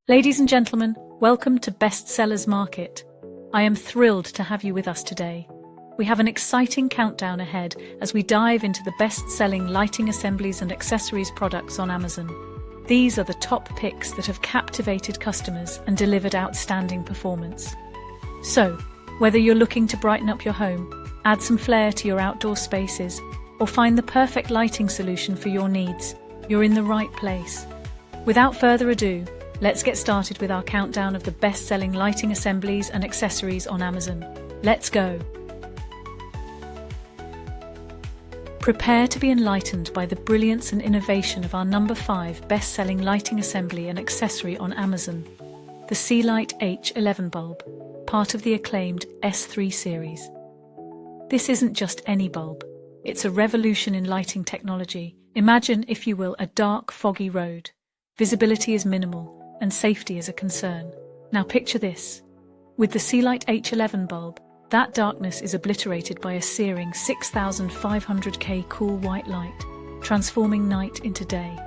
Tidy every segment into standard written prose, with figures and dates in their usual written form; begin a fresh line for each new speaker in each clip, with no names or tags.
Ladies and gentlemen, welcome to Bestsellers Market. I am thrilled to have you with us today. We have an exciting countdown ahead as we dive into the best-selling lighting assemblies and accessories products on Amazon. These are the top picks that have captivated customers and delivered outstanding performance. So, whether you're looking to brighten up your home, add some flair to your outdoor spaces, or find the perfect lighting solution for your needs, you're in the right place. Without further ado, let's get started with our countdown of the best-selling lighting assemblies and accessories on Amazon. Let's go! Prepare to be enlightened by the brilliance and innovation of our number 5 best-selling lighting assembly and accessory on Amazon, the SEALIGHT H11 bulb, part of the acclaimed S3 series. This isn't just any bulb, it's a revolution in lighting technology. Imagine, if you will, a dark, foggy road. Visibility is minimal, and safety is a concern. Now picture this. With the SEALIGHT H11 bulb, that darkness is obliterated by a searing 6500K cool white light, transforming night into day.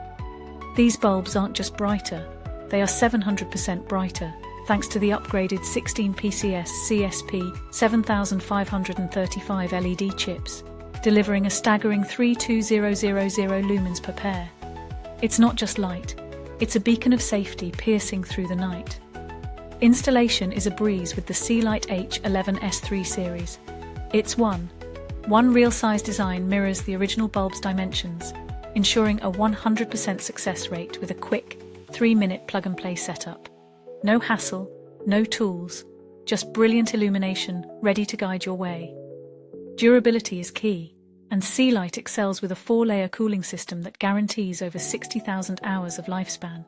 These bulbs aren't just brighter, they are 700% brighter, thanks to the upgraded 16 PCS CSP 7535 LED chips, delivering a staggering 32000 lumens per pair. It's not just light, it's a beacon of safety piercing through the night. Installation is a breeze with the SEALIGHT H11 S3 series. Its one real-size design mirrors the original bulb's dimensions, ensuring a 100% success rate with a quick, 3-minute plug-and-play setup. No hassle, no tools, just brilliant illumination ready to guide your way. Durability is key, and SEALIGHT excels with a 4-layer cooling system that guarantees over 60,000 hours of lifespan.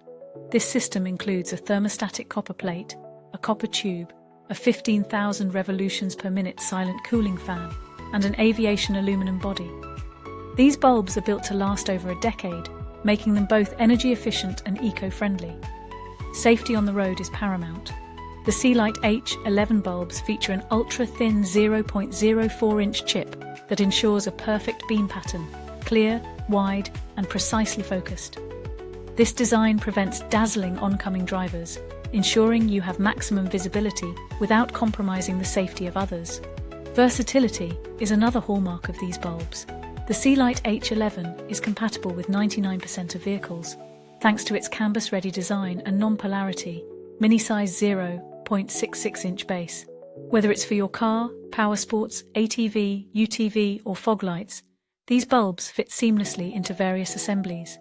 This system includes a thermostatic copper plate, a copper tube, a 15,000 revolutions per minute silent cooling fan, and an aviation aluminum body. These bulbs are built to last over a decade, making them both energy efficient and eco-friendly. Safety on the road is paramount. The SEALIGHT H11 bulbs feature an ultra-thin 0.04-inch chip that ensures a perfect beam pattern, clear, wide, and precisely focused. This design prevents dazzling oncoming drivers, ensuring you have maximum visibility without compromising the safety of others. Versatility is another hallmark of these bulbs. The SEALIGHT H11 is compatible with 99% of vehicles, thanks to its canvas-ready design and non-polarity, mini-size 0.66-inch base. Whether it's for your car, power sports, ATV, UTV, or fog lights, these bulbs fit seamlessly into various assemblies.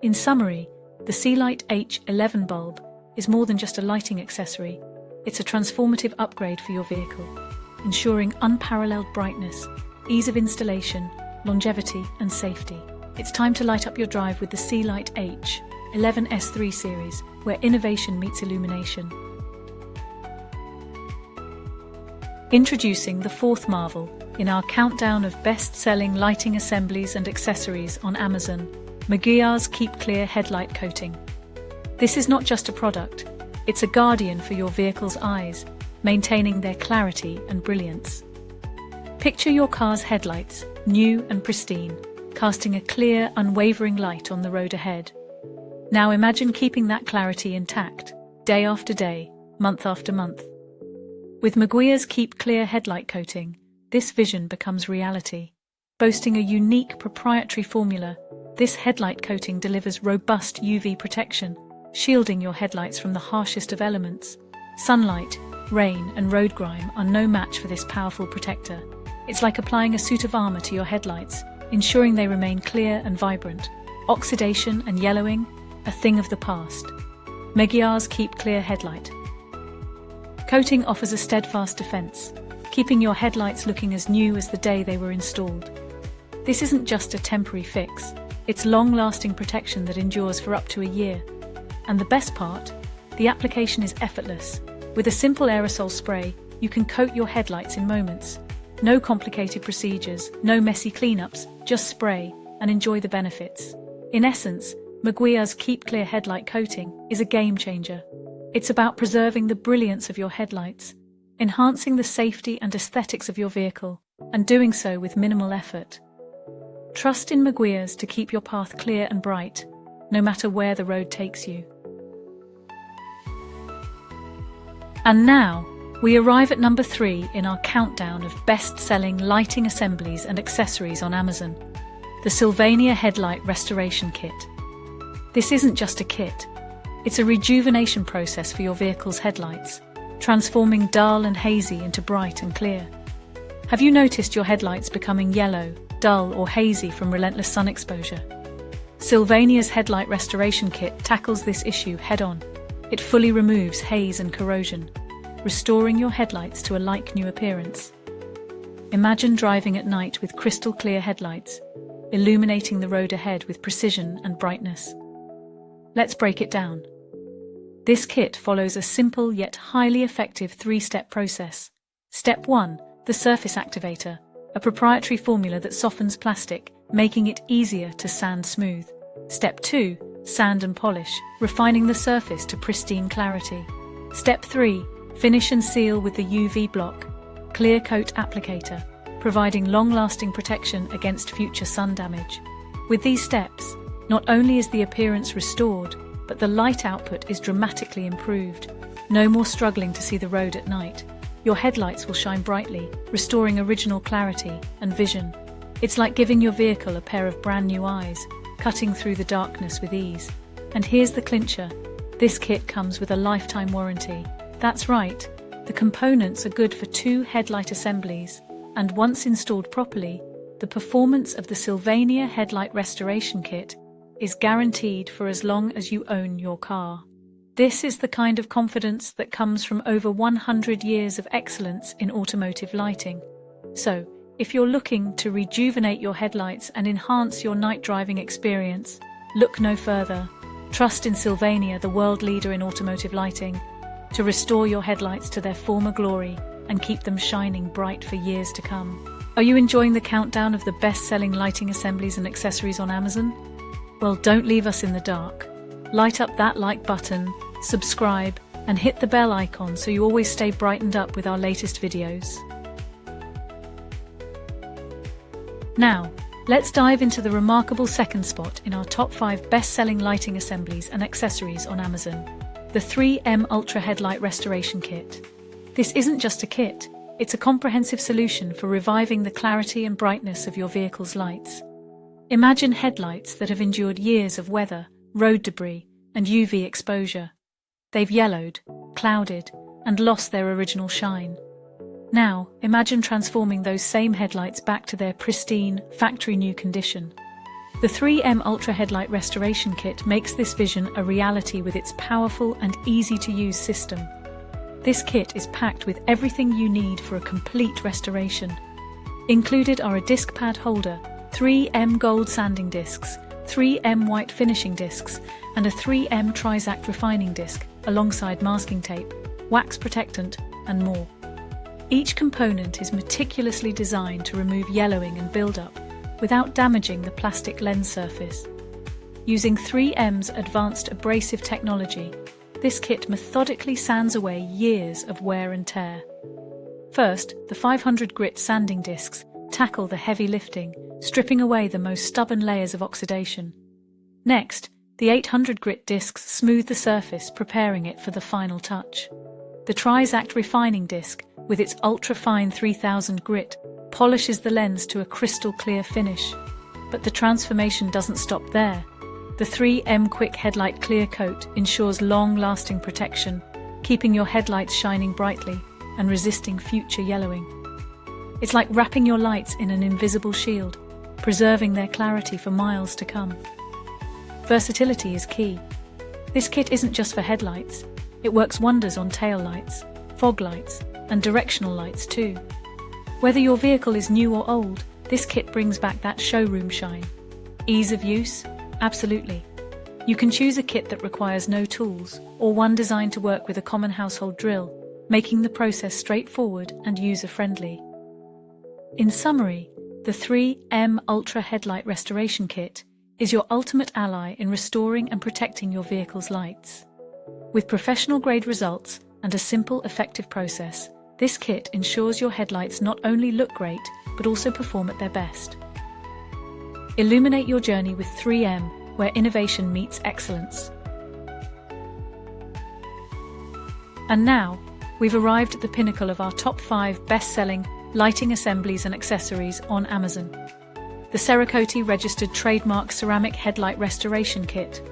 In summary, the SEALIGHT H11 bulb is more than just a lighting accessory, it's a transformative upgrade for your vehicle, ensuring unparalleled brightness, ease of installation, longevity, and safety. It's time to light up your drive with the SEALIGHT H11 S3 series, where innovation meets illumination. Introducing the 4th marvel in our countdown of best-selling lighting assemblies and accessories on Amazon, Meguiar's Keep Clear Headlight Coating. This is not just a product, it's a guardian for your vehicle's eyes, maintaining their clarity and brilliance. Picture your car's headlights, new and pristine, casting a clear, unwavering light on the road ahead. Now imagine keeping that clarity intact, day after day, month after month. With Meguiar's Keep Clear Headlight Coating, this vision becomes reality. Boasting a unique proprietary formula, this headlight coating delivers robust UV protection, shielding your headlights from the harshest of elements. Sunlight, rain, and road grime are no match for this powerful protector. It's like applying a suit of armor to your headlights, ensuring they remain clear and vibrant. Oxidation and yellowing, a thing of the past. Meguiar's Keep Clear Headlight Coating offers a steadfast defense, keeping your headlights looking as new as the day they were installed. This isn't just a temporary fix, it's long-lasting protection that endures for up to a year. And the best part? The application is effortless. With a simple aerosol spray, you can coat your headlights in moments. No complicated procedures, no messy cleanups, just spray and enjoy the benefits. In essence, Meguiar's Keep Clear Headlight Coating is a game changer. It's about preserving the brilliance of your headlights, enhancing the safety and aesthetics of your vehicle, and doing so with minimal effort. Trust in Meguiar's to keep your path clear and bright, no matter where the road takes you. And now, we arrive at number 3 in our countdown of best-selling lighting assemblies and accessories on Amazon, the SYLVANIA Headlight Restoration Kit. This isn't just a kit, it's a rejuvenation process for your vehicle's headlights, transforming dull and hazy into bright and clear. Have you noticed your headlights becoming yellow, dull or hazy from relentless sun exposure? SYLVANIA's Headlight Restoration Kit tackles this issue head-on. It fully removes haze and corrosion, restoring your headlights to a like-new appearance. Imagine driving at night with crystal-clear headlights, illuminating the road ahead with precision and brightness. Let's break it down. This kit follows a simple yet highly effective 3-step process. Step 1. The surface activator, a proprietary formula that softens plastic, making it easier to sand smooth. Step 2. Sand and polish, refining the surface to pristine clarity. Step 3. Finish and seal with the UV block, clear coat applicator, providing long-lasting protection against future sun damage. With these steps, not only is the appearance restored, but the light output is dramatically improved. No more struggling to see the road at night. Your headlights will shine brightly, restoring original clarity and vision. It's like giving your vehicle a pair of brand new eyes, cutting through the darkness with ease. And here's the clincher. This kit comes with a lifetime warranty. That's right, the components are good for 2 headlight assemblies, and once installed properly, the performance of the SYLVANIA Headlight Restoration Kit is guaranteed for as long as you own your car. This is the kind of confidence that comes from over 100 years of excellence in automotive lighting. So, if you're looking to rejuvenate your headlights and enhance your night driving experience, look no further. Trust in SYLVANIA, the world leader in automotive lighting, to restore your headlights to their former glory and keep them shining bright for years to come. Are you enjoying the countdown of the best-selling lighting assemblies and accessories on Amazon? Well, don't leave us in the dark. Light up that like button, subscribe, and hit the bell icon so you always stay brightened up with our latest videos. Now, let's dive into the remarkable second spot in our top 5 best-selling lighting assemblies and accessories on Amazon, the 3M Ultra Headlight Restoration Kit. This isn't just a kit, it's a comprehensive solution for reviving the clarity and brightness of your vehicle's lights. Imagine headlights that have endured years of weather, road debris, and UV exposure. They've yellowed, clouded, and lost their original shine. Now, imagine transforming those same headlights back to their pristine, factory-new condition. The 3M Ultra Headlight Restoration Kit makes this vision a reality with its powerful and easy-to-use system. This kit is packed with everything you need for a complete restoration. Included are a disc pad holder, 3M gold sanding discs, 3M white finishing discs, and a 3M Trizact refining disc, alongside masking tape, wax protectant, and more. Each component is meticulously designed to remove yellowing and buildup without damaging the plastic lens surface. Using 3M's advanced abrasive technology, this kit methodically sands away years of wear and tear. First, the 500 grit sanding discs tackle the heavy lifting, stripping away the most stubborn layers of oxidation. Next, the 800 grit discs smooth the surface, preparing it for the final touch. The Trizact refining disc, with its ultra-fine 3000 grit, polishes the lens to a crystal-clear finish. But the transformation doesn't stop there. The 3M Quick Headlight Clear Coat ensures long-lasting protection, keeping your headlights shining brightly and resisting future yellowing. It's like wrapping your lights in an invisible shield, preserving their clarity for miles to come. Versatility is key. This kit isn't just for headlights. It works wonders on taillights, fog lights, and directional lights too. Whether your vehicle is new or old, this kit brings back that showroom shine. Ease of use? Absolutely. You can choose a kit that requires no tools, or one designed to work with a common household drill, making the process straightforward and user-friendly. In summary, the 3M Ultra Headlight Restoration Kit is your ultimate ally in restoring and protecting your vehicle's lights. With professional-grade results and a simple, effective process, this kit ensures your headlights not only look great, but also perform at their best. Illuminate your journey with 3M, where innovation meets excellence. And now, we've arrived at the pinnacle of our top 5 best-selling lighting assemblies and accessories on Amazon. The CERAKOTE registered trademark ceramic headlight restoration kit.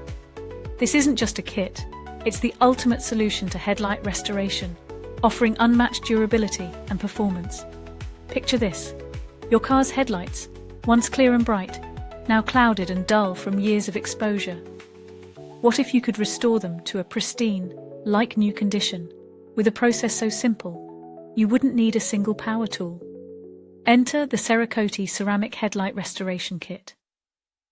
This isn't just a kit, it's the ultimate solution to headlight restoration, offering unmatched durability and performance. Picture this: your car's headlights, once clear and bright, now clouded and dull from years of exposure. What if you could restore them to a pristine, like-new condition, with a process so simple, you wouldn't need a single power tool? Enter the CERAKOTE Ceramic Headlight Restoration Kit.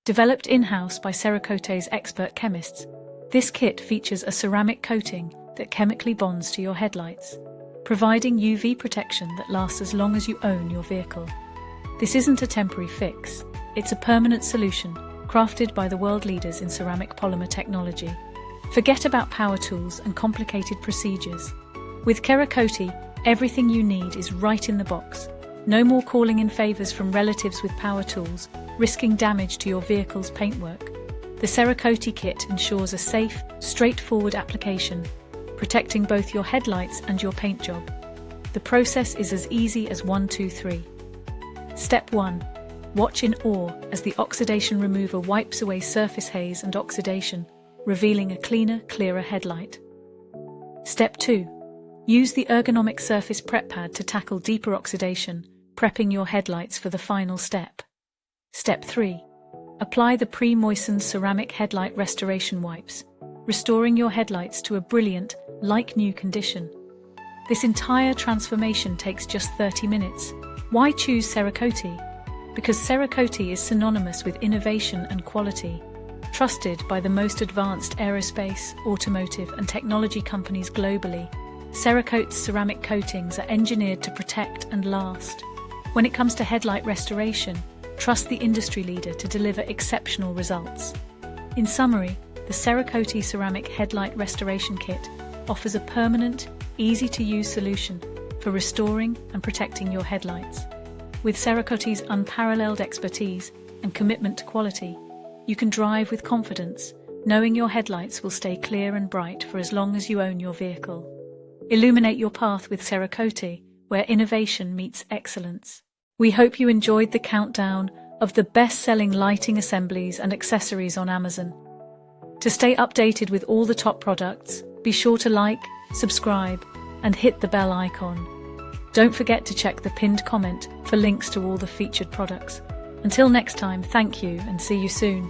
Developed in-house by CERAKOTE's expert chemists, this kit features a ceramic coating that chemically bonds to your headlights, providing UV protection that lasts as long as you own your vehicle. This isn't a temporary fix, it's a permanent solution crafted by the world leaders in ceramic polymer technology. Forget about power tools and complicated procedures. With CERAKOTE, everything you need is right in the box. No more calling in favors from relatives with power tools, risking damage to your vehicle's paintwork. The CERAKOTE kit ensures a safe, straightforward application, protecting both your headlights and your paint job. The process is as easy as 1, 2, 3. Step 1. Watch in awe as the oxidation remover wipes away surface haze and oxidation, revealing a cleaner, clearer headlight. Step 2. Use the ergonomic surface prep pad to tackle deeper oxidation, prepping your headlights for the final step. Step 3. Apply the pre-moistened ceramic headlight restoration wipes, restoring your headlights to a brilliant, like-new condition. This entire transformation takes just 30 minutes. Why choose CERAKOTE? Because CERAKOTE is synonymous with innovation and quality. Trusted by the most advanced aerospace, automotive, and technology companies globally, CERAKOTE's ceramic coatings are engineered to protect and last. When it comes to headlight restoration, trust the industry leader to deliver exceptional results. In summary, the CERAKOTE Ceramic Headlight Restoration Kit offers a permanent, easy-to-use solution for restoring and protecting your headlights. With CERAKOTE's unparalleled expertise and commitment to quality, you can drive with confidence, knowing your headlights will stay clear and bright for as long as you own your vehicle. Illuminate your path with CERAKOTE, where innovation meets excellence. We hope you enjoyed the countdown of the best-selling lighting assemblies and accessories on Amazon. To stay updated with all the top products, be sure to like, subscribe, and hit the bell icon. Don't forget to check the pinned comment for links to all the featured products. Until next time, thank you and see you soon.